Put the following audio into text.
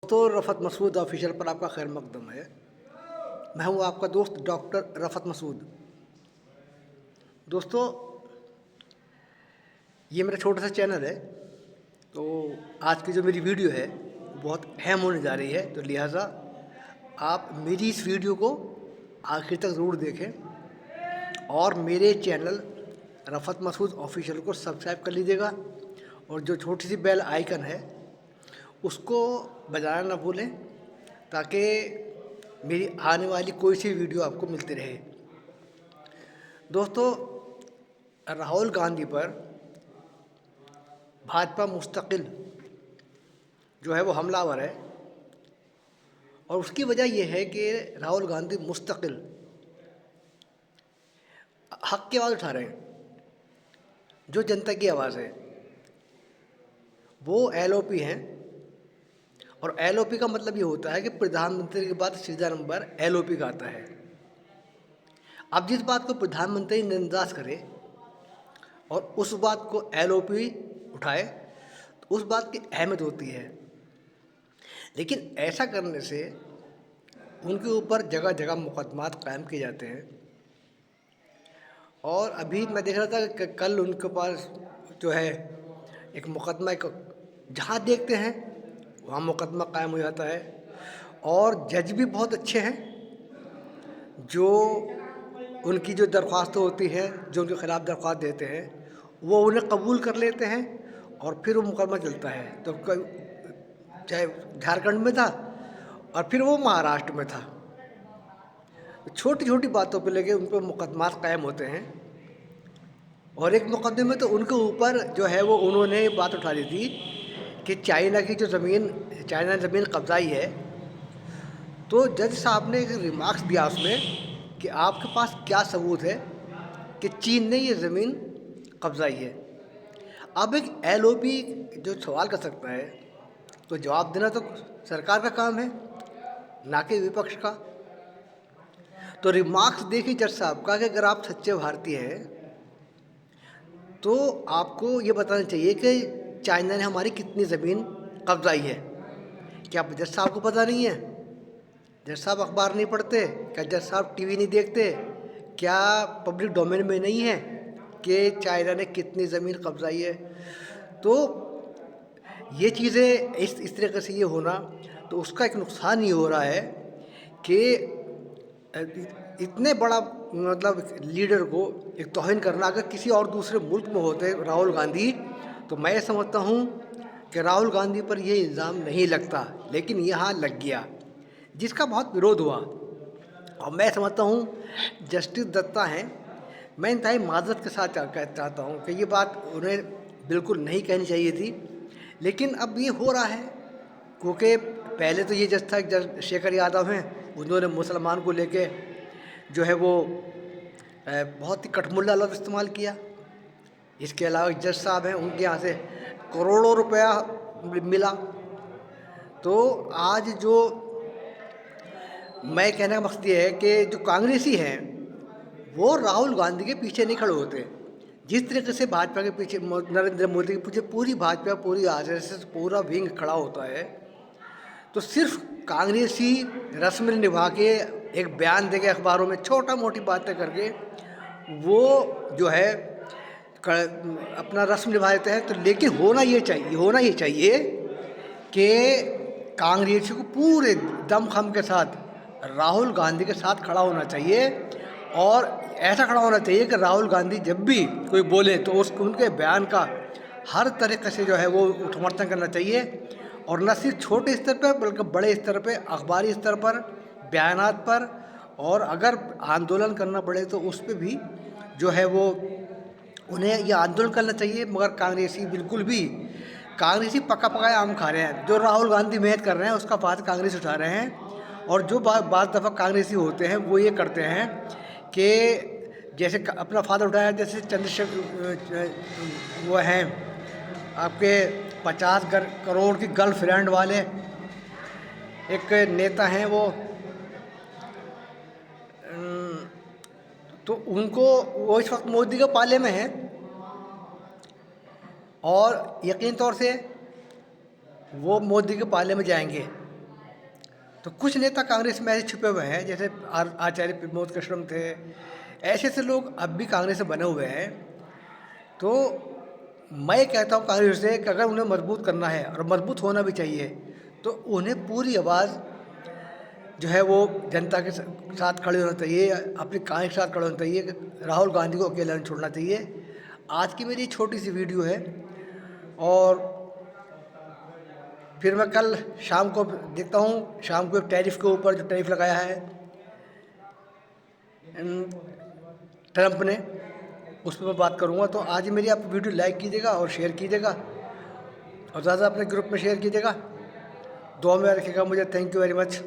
तो रफ़त मसूद ऑफिशियल पर आपका खैर मकदम है। मैं हूँ आपका दोस्त डॉक्टर रफ़त मसूद। दोस्तों, ये मेरा छोटा सा चैनल है, तो आज की जो मेरी वीडियो है बहुत अहम होने जा रही है, तो लिहाजा आप मेरी इस वीडियो को आखिर तक ज़रूर देखें और मेरे चैनल रफ़त मसूद ऑफिशियल को सब्सक्राइब कर लीजिएगा और जो छोटी सी बेल आइकन है उसको बजाना ना भूलें, ताकि मेरी आने वाली कोई सी वीडियो आपको मिलती रहे। दोस्तों, राहुल गांधी पर भाजपा मुस्तकिल जो है वो हमलावर है, और उसकी वजह यह है कि राहुल गांधी मुस्तकिल हक की आवाज़ उठा रहे हैं। जो जनता की आवाज़ है वो एलओपी हैं, और एलओपी का मतलब ये होता है कि प्रधानमंत्री के बाद सीधा नंबर एलओपी का आता है। अब जिस बात को प्रधानमंत्री नजरअंदाज करे और उस बात को एलओपी उठाए तो उस बात की अहमियत होती है, लेकिन ऐसा करने से उनके ऊपर जगह जगह मुकदमात कायम किए जाते हैं। और अभी मैं देख रहा था कि कल उनके पास जो है एक मुकदमा, एक जहाँ देखते हैं वहाँ मुकदमा कायम हो जाता है। और जज भी बहुत अच्छे हैं, जो उनकी जो दरख्वास्त होती है, जो उनके ख़िलाफ़ दरख्वास्त देते हैं, वो उन्हें कबूल कर लेते हैं और फिर वो मुकदमा चलता है। तो चाहे झारखंड में था और फिर वो महाराष्ट्र में था, छोटी छोटी बातों पे लेके उन पर मुकदमात कायम होते हैं। और एक मुकदमे में तो उनके ऊपर जो है वो उन्होंने बात उठा दी थी कि चाइना की जो चाइना ने ज़मीन कब्जाई है, तो जज साहब ने एक रिमार्क्स दिया उसमें कि आपके पास क्या सबूत है कि चीन ने ये ज़मीन कब्जाई है। अब एक एलओपी जो सवाल कर सकता है तो जवाब देना तो सरकार का काम है, ना कि विपक्ष का। तो रिमार्क्स देखिए जज साहब का कि अगर आप सच्चे भारतीय हैं तो आपको ये बताना चाहिए कि चाइना ने हमारी कितनी ज़मीन कब्जाई है। क्या जज साहब को पता नहीं है? जज साहब अखबार नहीं पढ़ते? क्या जज साहब टीवी नहीं देखते? क्या पब्लिक डोमेन में नहीं है कि चाइना ने कितनी ज़मीन कब्जाई है? तो ये चीज़ें इस तरीके से ये होना, तो उसका एक नुकसान ये हो रहा है कि इतने बड़ा मतलब लीडर को एक तौहीन करना, अगर किसी और दूसरे मुल्क में होते राहुल गांधी, तो मैं समझता हूँ कि राहुल गांधी पर ये इल्ज़ाम नहीं लगता, लेकिन यहाँ लग गया, जिसका बहुत विरोध हुआ। और मैं समझता हूँ जस्टिस दत्ता हैं, मैं इंतहाई माज़रत के साथ चाहता हूँ कि ये बात उन्हें बिल्कुल नहीं कहनी चाहिए थी, लेकिन अब ये हो रहा है। क्योंकि पहले तो ये जज था, जज शेखर यादव हैं, उन्होंने मुसलमान को लेके जो है वो बहुत ही कठमुल्ला लफ्ज़ इस्तेमाल किया। इसके अलावा जज साहब हैं, उनके यहाँ से करोड़ों रुपया मिला। तो आज जो मैं कहने का मकसद ये है कि जो कांग्रेसी हैं वो राहुल गांधी के पीछे नहीं खड़े होते। जिस तरीके से भाजपा के पीछे नरेंद्र मोदी के पीछे पूरी भाजपा, पूरी आरएसएस, पूरा विंग खड़ा होता है, तो सिर्फ कांग्रेसी रस्म निभा के एक बयान देके अखबारों में छोटा मोटी बातें करके वो जो है अपना रस्म निभा देते हैं। तो लेकिन होना ये चाहिए कि कांग्रेसी को पूरे दमखम के साथ राहुल गांधी के साथ खड़ा होना चाहिए, और ऐसा खड़ा होना चाहिए कि राहुल गांधी जब भी कोई बोले तो उनके बयान का हर तरीके से जो है वो समर्थन करना चाहिए, और न सिर्फ छोटे स्तर पर बल्कि बड़े स्तर पर, अखबारी स्तर पर, बयानात पर, और अगर आंदोलन करना पड़े तो उस पर भी जो है वो उन्हें ये आंदोलन करना चाहिए। मगर कांग्रेसी पका पकाया आम खा रहे हैं। जो राहुल गांधी मेहनत कर रहे हैं उसका फायदा कांग्रेस उठा रहे हैं, और जो बाज़ दफ़ा कांग्रेसी होते हैं वो ये करते हैं कि जैसे अपना फायदा उठाया, जैसे चंद्रशेखर वो हैं आपके 50 करोड़ की गर्लफ्रेंड वाले एक नेता हैं वो, तो वो इस वक्त मोदी के पाले में हैं, और यकीन तौर से वो मोदी के पाले में जाएंगे। तो कुछ नेता कांग्रेस में ऐसे छुपे हुए हैं, जैसे आचार्य प्रमोद कृष्णम थे, ऐसे ऐसे लोग अब भी कांग्रेस में बने हुए हैं। तो मैं कहता हूँ कांग्रेस से कि अगर उन्हें मजबूत करना है और मजबूत होना भी चाहिए, तो उन्हें पूरी आवाज़ जो है वो जनता के साथ खड़े होना चाहिए, अपनी कांग्रेस के साथ खड़े होना चाहिए। राहुल गांधी को अकेला नहीं छोड़ना चाहिए। आज की मेरी छोटी सी वीडियो है, और फिर मैं कल शाम को देखता हूँ, शाम को टैरिफ के ऊपर जो टैरिफ लगाया है ट्रंप ने, उस पर मैं बात करूँगा। तो आज ही मेरी आप वीडियो लाइक कीजिएगा और शेयर कीजिएगा, और ज़्यादा अपने ग्रुप में शेयर कीजिएगा। दुआ में रखिएगा मुझे। Thank you very much.